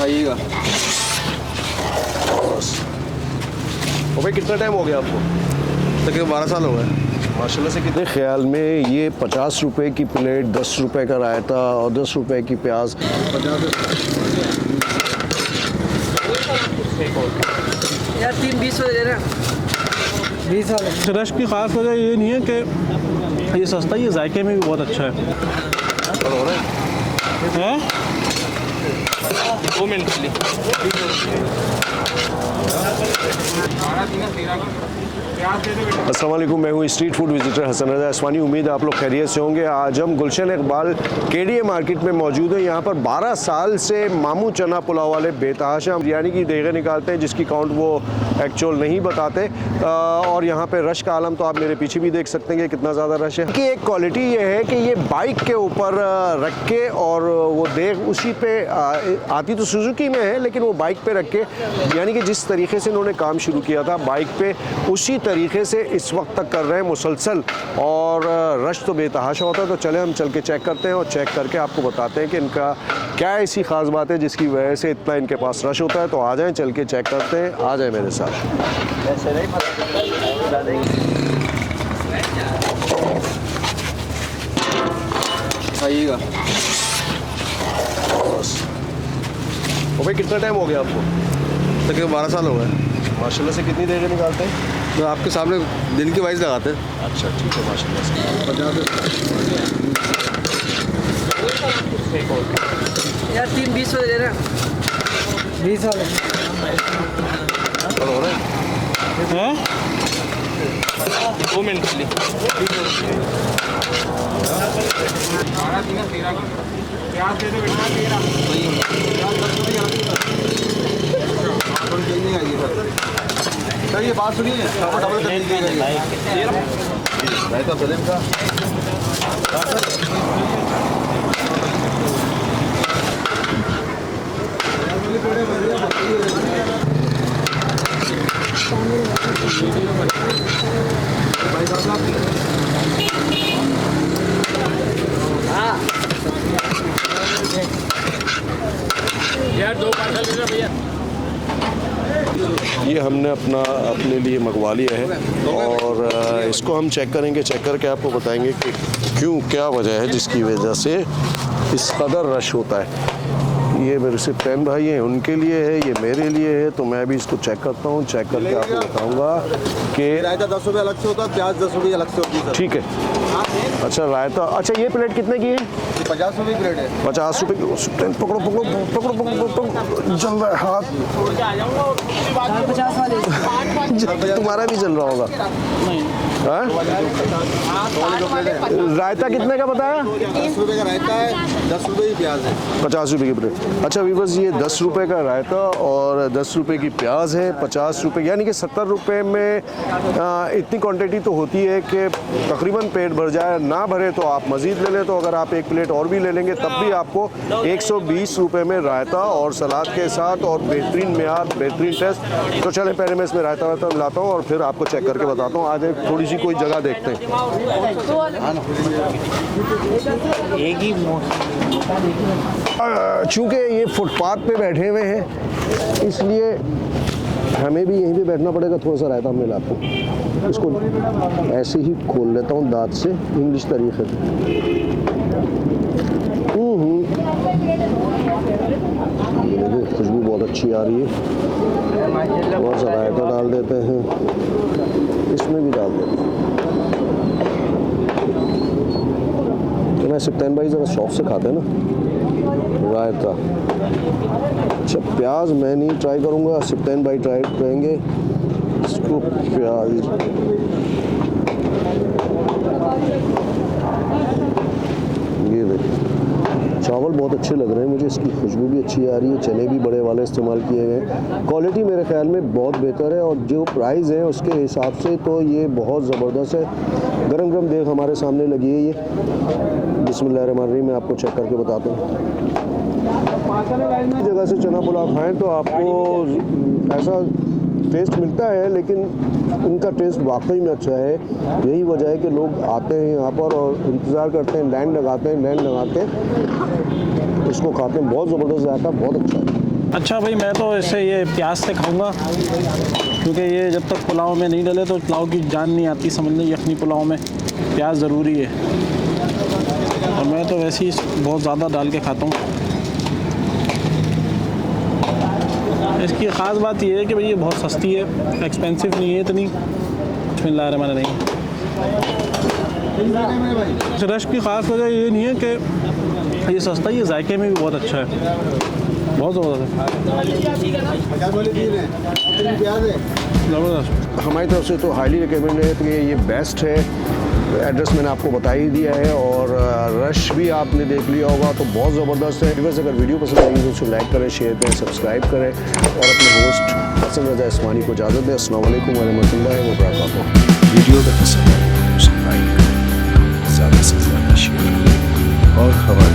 आइएगा। और भाई कितना टाइम हो गया आपको? तकरीबन 12 साल हो गए। माशाल्लाह से कितने ख्याल में ये 50 रुपए की प्लेट, 10 रुपए का रायता और 10 रुपए की प्याज। यार 3-20 दे रहे हैं। 20 वाले रश की ख़ास वजह ये नहीं है कि ये सस्ता, ये जायके में भी बहुत अच्छा है। हैं? 2 मिनट के लिए। अस्सलाम वालेकुम, मैं हूँ स्ट्रीट फूड विजिटर हसन रज़ा असवानी। उम्मीद है आप लोग खैरियत से होंगे। आज हम गुलशन इकबाल केडीए मार्केट में मौजूद हैं। यहाँ पर 12 साल से मामू चना पुलाव वाले बेतहाशा बिरयानी की देगें निकालते हैं, जिसकी काउंट वो एक्चुअल नहीं बताते। और यहाँ पे रश का आलम तो आप मेरे पीछे भी देख सकते हैं कि कितना ज़्यादा रश है। कि एक क्वालिटी ये है कि ये बाइक के ऊपर रख के और वो देग उसी पे आती तो सुजुकी में है, लेकिन वो बाइक पे रख के, यानी कि जिस तरीके से इन्होंने काम शुरू किया था बाइक पे, उसी तरीके से इस वक्त तक कर रहे हैं मुसलसल। और रश तो बेतहाशा होता है। तो चले हम चल के चेक करते हैं और चेक करके आपको बताते हैं कि इनका क्या ऐसी ख़ास बात है जिसकी वजह से इतना इनके पास रश होता है। तो आ जाएं, चल के चेक करते हैं। आ जाए मेरे साथ। आइएगा। और भाई कितना टाइम हो गया आपको? तकरीबन 12 साल हो गए। माशाल्लाह से कितनी देर निकालते हैं? तो आपके सामने दिन की वाइज लगाते हैं। अच्छा, ठीक है, माशाल्लाह से। यार 3-20 दे रहे हैं। 20 वाले हो रहा है। हैं? 2 मिनट के लिए। सर ये बात सुनिए, डबल कर दीजिएगा। रायता प्रेजेंट का। यार 2 पार्सल दे दो भैया। ये हमने अपने लिए मंगवा लिया है और इसको हम चेक करेंगे। चेक करके आपको बताएंगे कि क्यों, क्या वजह है जिसकी वजह से इस कदर रश होता है। ये मेरे से 10 भाई हैं, उनके लिए है, ये मेरे लिए है। तो मैं भी इसको चेक करता हूँ। चेक करके आपको बताऊँगा कि रायता 10 रुपये अलग से होता है, प्याज 10 रुपये अलग से होती है। ठीक है। अच्छा, रायता। अच्छा, ये प्लेट कितने की है? 50 रुपये प्लेट है। 50 रुपये की। पकड़ो पकड़ो पकड़ो पकड़ो पकड़ो, जल रहा है हाथ। 50 वाले तुम्हारा भी जल रहा होगा। हाँ? रायता कितने का बताया? 10 रुपये का रायता है, 10 रुपये की प्याज है। 50 रुपये की प्लेट। अच्छा वीवर्स, ये 10 रुपये का रायता और 10 रुपये की प्याज है। 50 रुपये यानी कि 70 रुपये में इतनी क्वांटिटी तो होती है कि तकरीबन पेट भर जाए। ना भरे तो आप मज़ीद ले लें। तो अगर आप एक प्लेट और भी ले लेंगे तब भी आपको 120 रुपये में रायता और सलाद के साथ और बेहतरीन मेयार, बेहतरीन टेस्ट। तो चलें, पहले मैं इसमें रायता वायता मिलाता हूँ और फिर आपको चेक करके बताता हूँ। आज एक थोड़ी सी कोई जगह देखते हैं। एक ही चूँकि ये फुटपाथ पे बैठे हुए हैं, इसलिए हमें भी यहीं पे बैठना पड़ेगा। थोड़ा सा रायता मिलाता हूँ। इसको ऐसे ही खोल लेता हूँ दांत से, इंग्लिश तरीके से। देखिए खुशबू बहुत अच्छी आ रही है। थोड़ा सा रायता डाल देते हैं, इसमें भी डाल देते हैं। तो मैं सिप्तान भाई ज़रा शौक से खाते हैं ना रायता। अच्छा, प्याज मैं नहीं ट्राई करूँगा, सिप्तान भाई ट्राई करेंगे इसको। प्याज ये देखिए, चावल बहुत अच्छे लग रहे हैं मुझे। इसकी खुशबू भी अच्छी आ रही है। चने भी बड़े वाले इस्तेमाल किए गए हैं। क्वालिटी मेरे ख्याल में बहुत बेहतर है और जो प्राइस है उसके हिसाब से तो ये बहुत ज़बरदस्त है। गरम गरम देख हमारे सामने लगी है। ये बिस्मिल्लाहिर्रहमानिर्रहीम, मैं आपको चेक करके बताता हूँ। जगह से चना पुलाव खाएँ तो आपको ऐसा टेस्ट मिलता है, लेकिन इनका टेस्ट वाकई में अच्छा है। यही वजह है कि लोग आते हैं यहाँ पर और इंतज़ार करते हैं, लाइन लगाते हैं, इसको खाते हैं। बहुत ज़बरदस्त जाता है, बहुत अच्छा है। अच्छा भाई, मैं तो इससे ये प्याज से खाऊंगा, क्योंकि ये जब तक पुलाव में नहीं डले तो पुलाव की जान नहीं आती। समझ लो यखनी पुलाव में प्याज ज़रूरी है, और मैं तो वैसे ही बहुत ज़्यादा डाल के खाता हूँ। इसकी ख़ास बात ये है कि भाई ये बहुत सस्ती है, एक्सपेंसिव नहीं है इतनी। बिस्मिल्लाहिर्रहमानिर्रहीम। रश की ख़ास वजह ये नहीं है कि ये सस्ता, ये जायके में भी बहुत अच्छा है, बहुत ज़बरदस्त है, ज़बरदस्त। हमारी तरफ से तो हाईली रिकमेंड है कि ये बेस्ट है। एड्रेस मैंने आपको बता ही दिया है, और रश भी आपने देख लिया होगा, तो बहुत ज़बरदस्त है। व्यूअर्स, अगर वीडियो पसंद आएगी तो उसको लाइक करें, शेयर करें, सब्सक्राइब करें, और अपने होस्ट हसन रज़ा उस्मानी को इजाज़त दें। अस्सलाम वालेकुम व रहमतुल्लाहि व बरकातुहू। वीडियो अगर पसंद आए तो लाइक करें, ज़्यादा से ज़्यादा शेयर करें और खबर